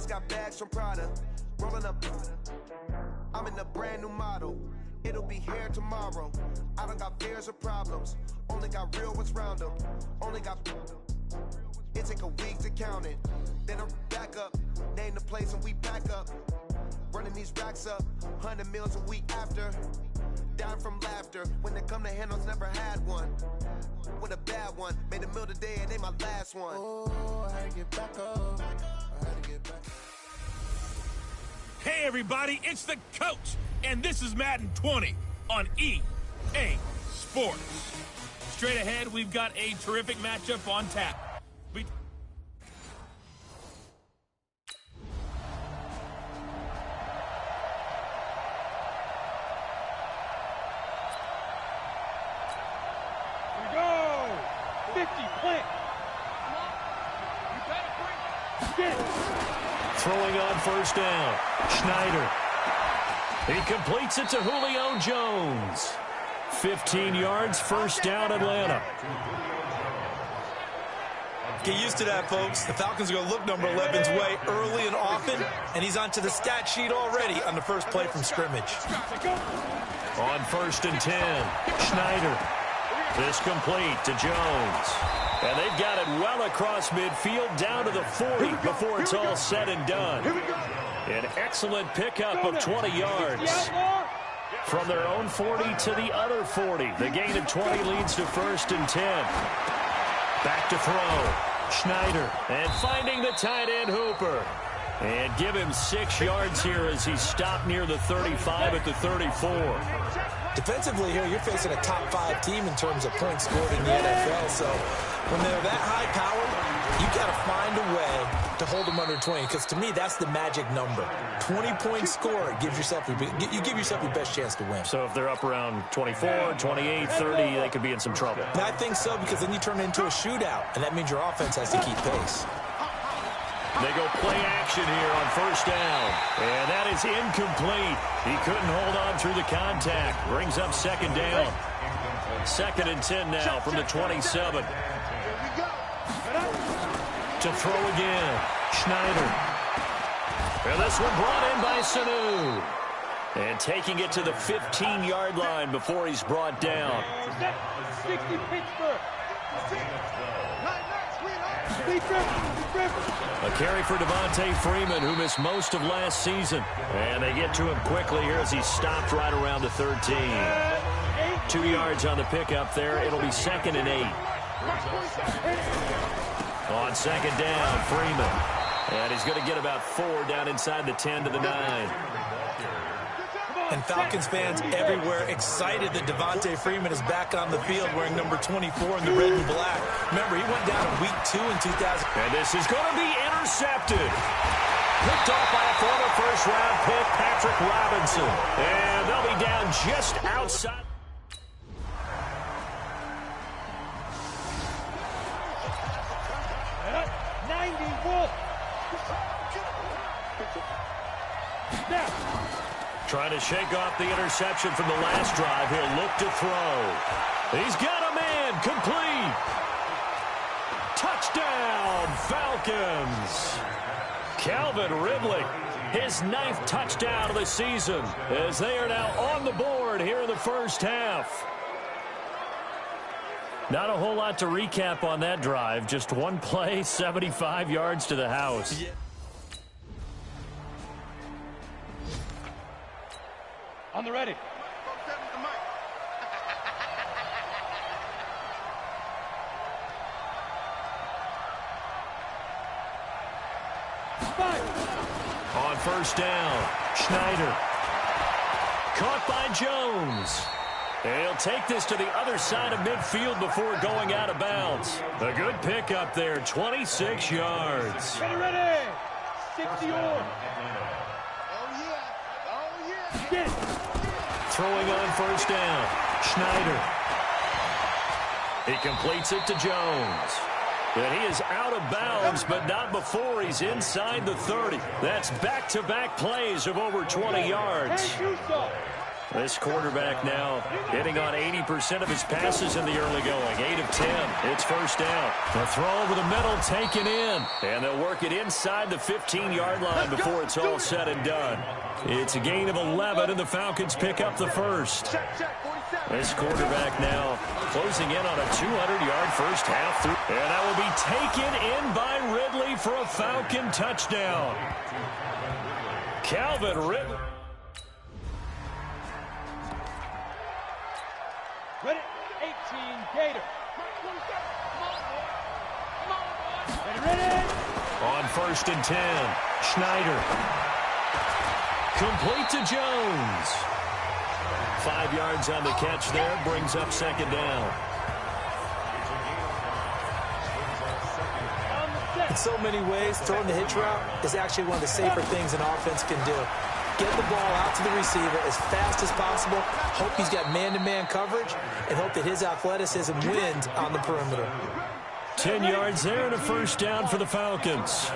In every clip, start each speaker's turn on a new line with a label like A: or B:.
A: Just got bags from Prada, rolling up. I'm in a brand new model. It'll be here tomorrow. I don't got fears or problems. Only got real ones round them. Only got. It take a week to count it. Then I'm back up. Name the place and we back up. Running these racks up. 100 meals a week after. Dying from laughter. When it come to handles, never had one. With a bad one. Made a meal today and ain't my last one. Oh, I had to get back up. I had to get back up.
B: Hey everybody, it's the coach, and this is Madden 20 on EA Sports. Straight ahead, we've got a terrific matchup on tap. Here
C: we go! 50, plant. You better bring it.
D: Throwing on first down, Schneider. He completes it to Julio Jones. 15 yards, first down, Atlanta.
E: Get used to that, folks. The Falcons are going to look number 11's way early and often, and he's onto the stat sheet already on the first play from scrimmage.
D: On first and 10, Schneider. This complete to Jones. And they've got it well across midfield down to the 40 before it's all said and done. An excellent pickup of 20 yards. From their own 40 to the other 40. The gain of 20 leads to first and 10. Back to throw. Schneider. And finding the tight end Hooper. And give him 6 yards here as he's stopped near the 35 at the 34.
E: Defensively here, you're facing a top 5 team in terms of points scored in the NFL. So when they're that high powered, you got to find a way to hold them under 20. Because to me, that's the magic number. 20-point score gives yourself you give yourself your best chance to win.
D: So if they're up around 24, 28, 30, they could be in some trouble.
E: And I think so, because then you turn it into a shootout, and that means your offense has to keep pace.
D: They go play action here on first down. And that is incomplete. He couldn't hold on through the contact. Brings up second down. Second and 10 now from the 27. To throw again. Schneider. And this one brought in by Sanu. And taking it to the 15-yard line before he's brought down.
C: 60 Pittsburgh.
D: A carry for Devontae Freeman, who missed most of last season. And they get to him quickly here as he stopped right around the 13. 2 yards on the pickup there. It'll be second and 8. On second down, Freeman. And he's going to get about 4 down inside the 10 to the 9.
E: And Falcons fans everywhere excited that Devontae Freeman is back on the field wearing number 24 in the red and black. Remember, he went down in week 2 in 2000.
D: And this is going to be intercepted. Picked off by a former first-round pick, Patrick Robinson. And they'll be down just outside. Trying to shake off the interception from the last drive. He'll look to throw. He's got a man. Complete. Touchdown, Falcons. Calvin Ridley, his 9th touchdown of the season, as they are now on the board here in the first half. Not a whole lot to recap on that drive. Just one play, 75 yards to the house.
E: Yeah.
C: On the ready.
D: On first down, Schneider. Caught by Jones. And he'll take this to the other side of midfield before going out of bounds. A good pickup there, 26 yards.
C: Ready. 60 on. Get it.
D: Throwing on first down, Schneider. He completes it to Jones. And he is out of bounds, but not before he's inside the 30. That's back-to-back plays of over 20 yards. This quarterback now hitting on 80% of his passes in the early going. 8 of 10. It's first down. The throw over the middle taken in. And they'll work it inside the 15-yard line before it's all said and done. It's a gain of 11, and the Falcons pick up the first. This quarterback now closing in on a 200-yard first half. And that will be taken in by Ridley for a Falcon touchdown. Calvin Ridley.
C: Ready, 18, Gator. Ready.
D: On first and 10, Schneider. Complete to Jones. 5 yards on the catch there, brings up second down.
E: In so many ways, throwing the hitch route is actually one of the safer things an offense can do. Get the ball out to the receiver as fast as possible, hope he's got man-to-man coverage, and hope that his athleticism wins on the perimeter.
D: 10 yards there and a first down for the Falcons.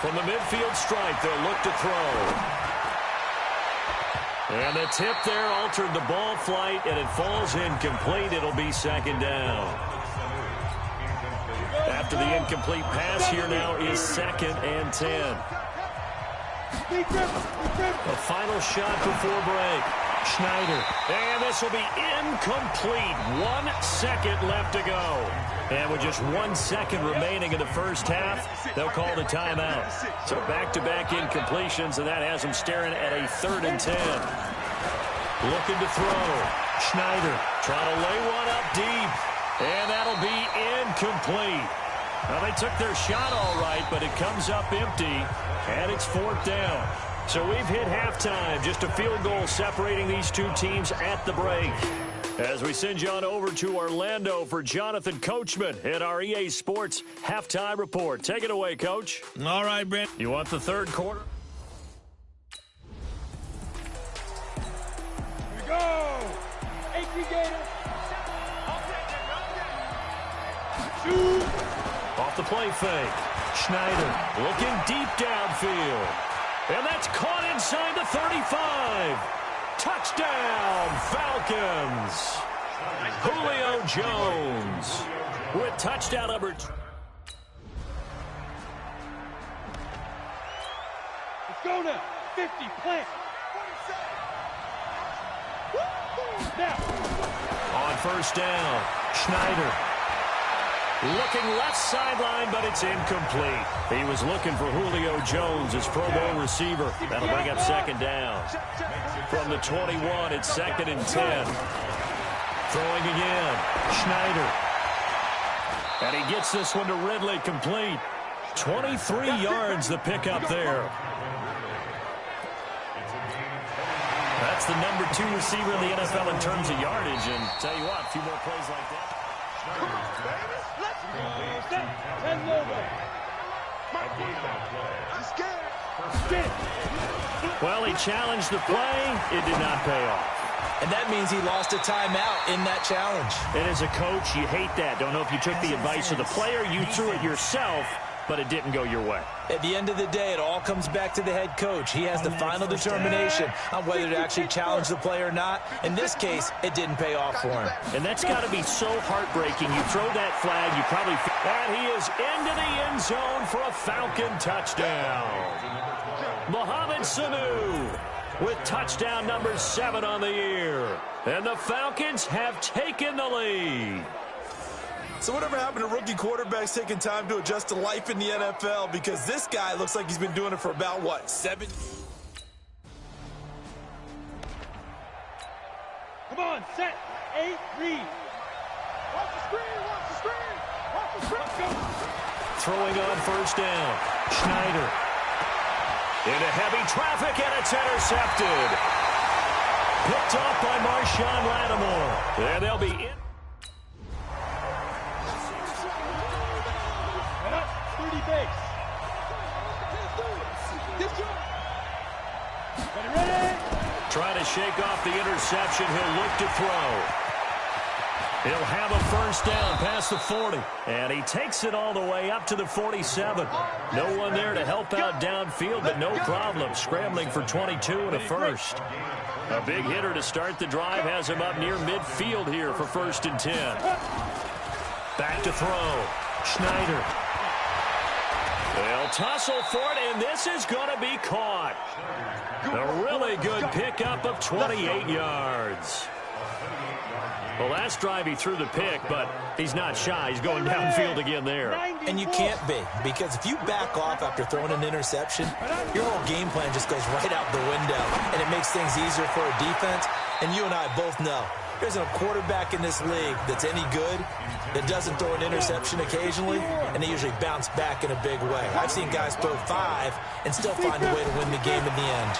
D: From the midfield stripe, they'll look to throw. And the tip there altered the ball flight, and it falls incomplete. It'll be second down. After the incomplete pass, here now is second and 10. A final shot before break. Schneider. And this will be incomplete. 1 second left to go. And with just 1 second remaining in the first half, they'll call the timeout. So back-to-back incompletions, and that has them staring at a 3rd and 10. Looking to throw. Schneider trying to lay one up deep. And that'll be incomplete. Well, they took their shot all right, but it comes up empty, and it's 4th down. So we've hit halftime. Just a field goal separating these two teams at the break. As we send you on over to Orlando for Jonathan Coachman at our EA Sports Halftime Report. Take it away, Coach.
B: All right, Brent.
D: You want the third quarter?
C: Here we go. 18 Gator. Shoot.
D: Off the play fake. Schneider looking deep downfield. And that's caught inside the 35. Touchdown, Falcons. Julio Jones with touchdown number 2.
C: Let's go now. 50, plant. Now.
D: On first down, Schneider. Looking left sideline, but it's incomplete. He was looking for Julio Jones, his Pro Bowl receiver. That'll bring up second down. From the 21, it's 2nd and 10. Throwing again, Schneider. And he gets this one to Ridley, complete. 23 yards the pickup there. That's the number 2 receiver in the NFL in terms of yardage. And tell you what, a few more plays like that.
C: Come on, baby. Let's go. And over.
D: Well, he challenged the play. It did not pay off.
E: And that means he lost a timeout in that challenge.
D: And as a coach, you hate that. Don't know if you took the advice of the player. You threw it yourself, but it didn't go your way.
E: At the end of the day, it all comes back to the head coach. He has the final determination on whether to actually challenge the play or not. In this case, it didn't pay off for him.
D: And that's got to be so heartbreaking. You throw that flag, you probably... And he is into the end zone for a Falcon touchdown. Mohamed Sanu with touchdown number 7 on the year. And the Falcons have taken the lead.
E: So whatever happened to rookie quarterbacks taking time to adjust to life in the NFL? Because this guy looks like he's been doing it for about, what, 7?
C: Come on, set. 8, read. Watch the screen, watch the screen. Watch the screen.
D: Throwing on first down. Schneider. Into heavy traffic, and it's intercepted. Picked off by Marshawn Lattimore. And they'll be in.
C: Base. Ready?
D: Trying to shake off the interception. He'll look to throw. He'll have a first down past the 40. And he takes it all the way up to the 47. No one there to help out downfield, but no problem. Scrambling for 22 and a first. A big hitter to start the drive has him up near midfield here for 1st and 10. Back to throw. Schneider. They'll tussle for it, and this is going to be caught. A really good pickup of 28 yards. The last drive he threw the pick, but he's not shy. He's going downfield again there.
E: And you can't be, because if you back off after throwing an interception, your whole game plan just goes right out the window, and it makes things easier for a defense. And you and I both know there's a quarterback in this league that's any good that doesn't throw an interception occasionally, and they usually bounce back in a big way. I've seen guys throw 5 and still find a way to win the game in the end.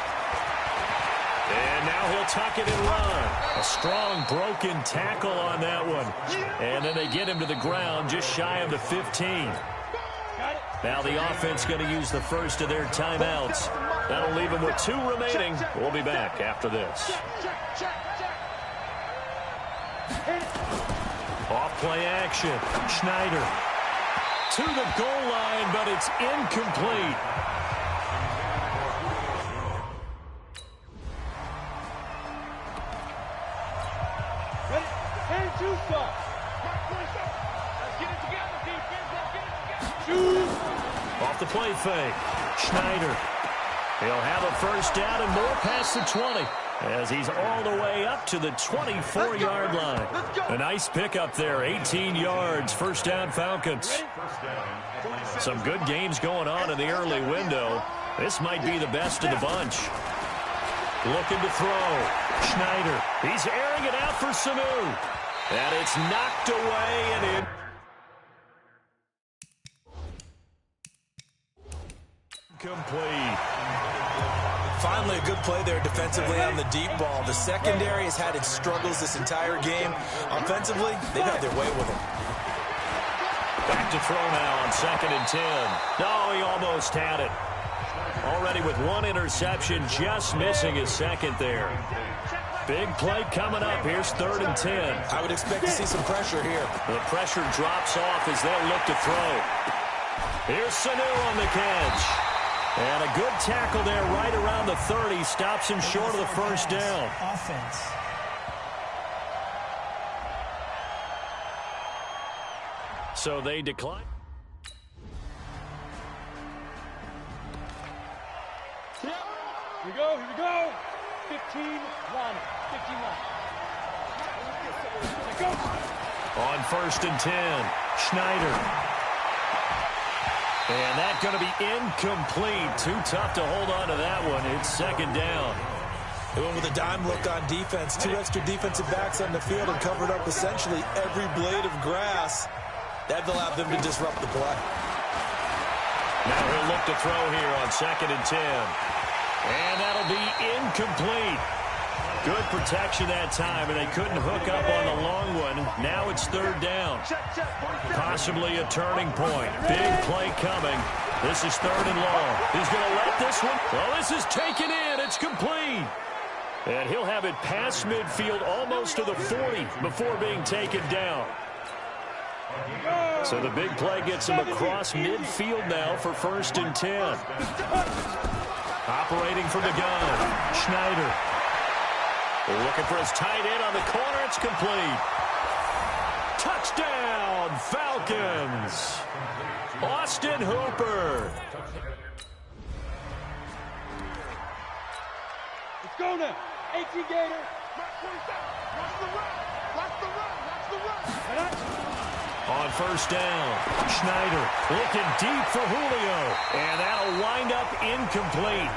D: And now he'll tuck it and run. A strong broken tackle on that one. And then they get him to the ground just shy of the 15. Now the offense going to use the first of their timeouts. That'll leave them with 2 remaining. We'll be back after this. Off play action. Schneider to the goal line, but it's incomplete. Off the play fake. Schneider. He'll have a first down and more past the 20 as he's all the way up to the 24-yard line. A nice pickup there, 18 yards, first down Falcons. Some good games going on in the early window. This might be the best of the bunch. Looking to throw. Schneider. He's airing it out for Sanu. And it's knocked away and in. Complete.
E: Finally, a good play there defensively on the deep ball. The secondary has had its struggles this entire game. Offensively, they've had their way with it.
D: Back to throw now on 2nd and 10. No, he almost had it. Already with 1 interception, just missing his second there. Big play coming up. Here's 3rd and 10.
E: I would expect to see some pressure here.
D: The pressure drops off as they'll look to throw. Here's Sanu on the catch. And a good tackle there right around the 30. Stops him short of the first down.
F: Offense.
D: So they decline.
C: Here we go, here we go. 15, 1, 51.
D: On 1st and 10, Schneider. And that's going to be incomplete. Too tough to hold on to that one. It's 2nd down.
E: They went with a dime look on defense. 2 extra defensive backs on the field and covered up essentially every blade of grass. That allowed them to disrupt the play.
D: Now he'll look to throw here on 2nd and 10. And that'll be incomplete. Good protection that time, and they couldn't hook up on the long one. Now it's 3rd down. Possibly a turning point. Big play coming. This is 3rd and long. He's going to let this one. Well, this is taken in. It's complete. And he'll have it past midfield almost to the 40 before being taken down. So the big play gets him across midfield now for 1st and 10. Operating from the gun. Schneider. Looking for his tight end on the corner. It's complete. Touchdown, Falcons. Austin Hooper.
C: Let's go now. 18 Gator. Watch the run. Watch the run. Watch the run.
D: On 1st down, Schneider looking deep for Julio. And that'll wind up incomplete.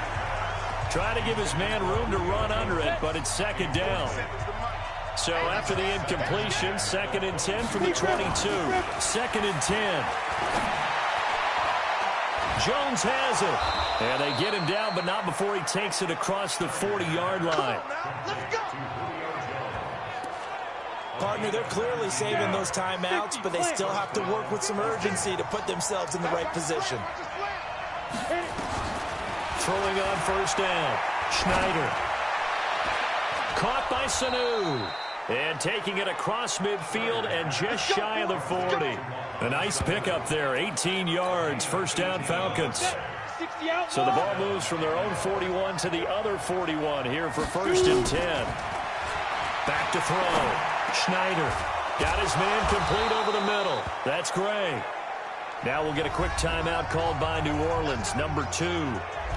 D: Trying to give his man room to run under it, but it's 2nd down. So after the incompletion, 2nd and 10 from the 22. 2nd and 10. Jones has it. And they get him down, but not before he takes it across the 40-yard line.
E: Partner, they're clearly saving those timeouts, but they still have to work with some urgency to put themselves in the right position.
D: Throwing on 1st down. Schneider. Caught by Sanu. And taking it across midfield and just shy of the 40. A nice pickup there, 18 yards, first down Falcons. So the ball moves from their own 41 to the other 41 here for first and 10. Back to throw. Schneider got his man complete over the middle. That's Gray. Now we'll get a quick timeout called by New Orleans, number 2,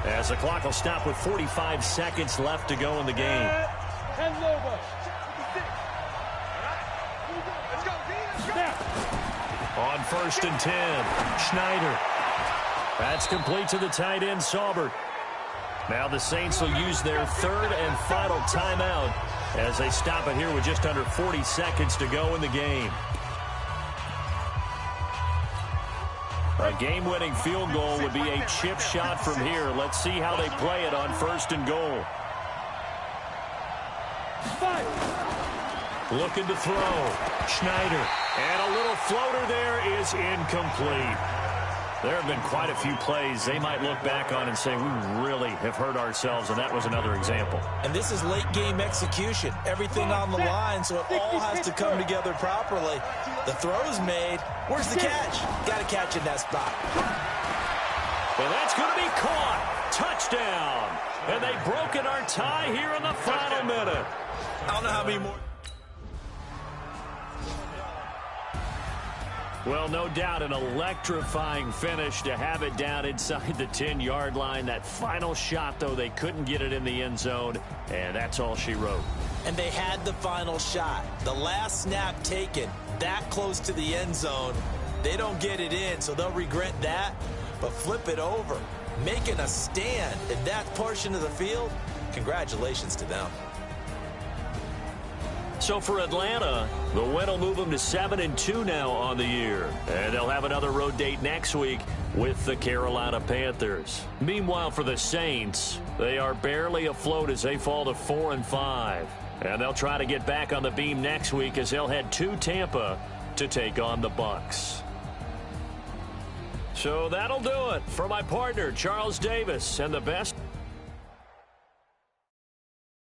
D: as the clock will stop with 45 seconds left to go in the game. On first and 10, Schneider. That's complete to the tight end, Saubert. Now the Saints will use their third and final timeout as they stop it here with just under 40 seconds to go in the game. A game-winning field goal would be a chip shot from here. Let's see how they play it on first and goal. Looking to throw. Schneider. And a little floater there is incomplete. There have been quite a few plays they might look back on and say, we really have hurt ourselves, and that was another example.
E: And this is late-game execution. Everything on the line, so it all has to come together properly. The throw's made. Where's the catch? Got to catch in that spot.
D: And that's going to be caught. Touchdown. And they've broken our tie here in the final minute.
E: I don't know how many more.
D: Well, no doubt an electrifying finish to have it down inside the 10-yard line. That final shot, though, they couldn't get it in the end zone, and that's all she wrote.
E: And they had the final shot. The last snap taken that close to the end zone. They don't get it in, so they'll regret that. But flip it over, making a stand in that portion of the field, congratulations to them.
D: So for Atlanta, the win will move them to 7-2 now on the year. And they'll have another road date next week with the Carolina Panthers. Meanwhile, for the Saints, they are barely afloat as they fall to 4-5. And they'll try to get back on the beam next week as they'll head to Tampa to take on the Bucs. So that'll do it for my partner, Charles Davis, and the best.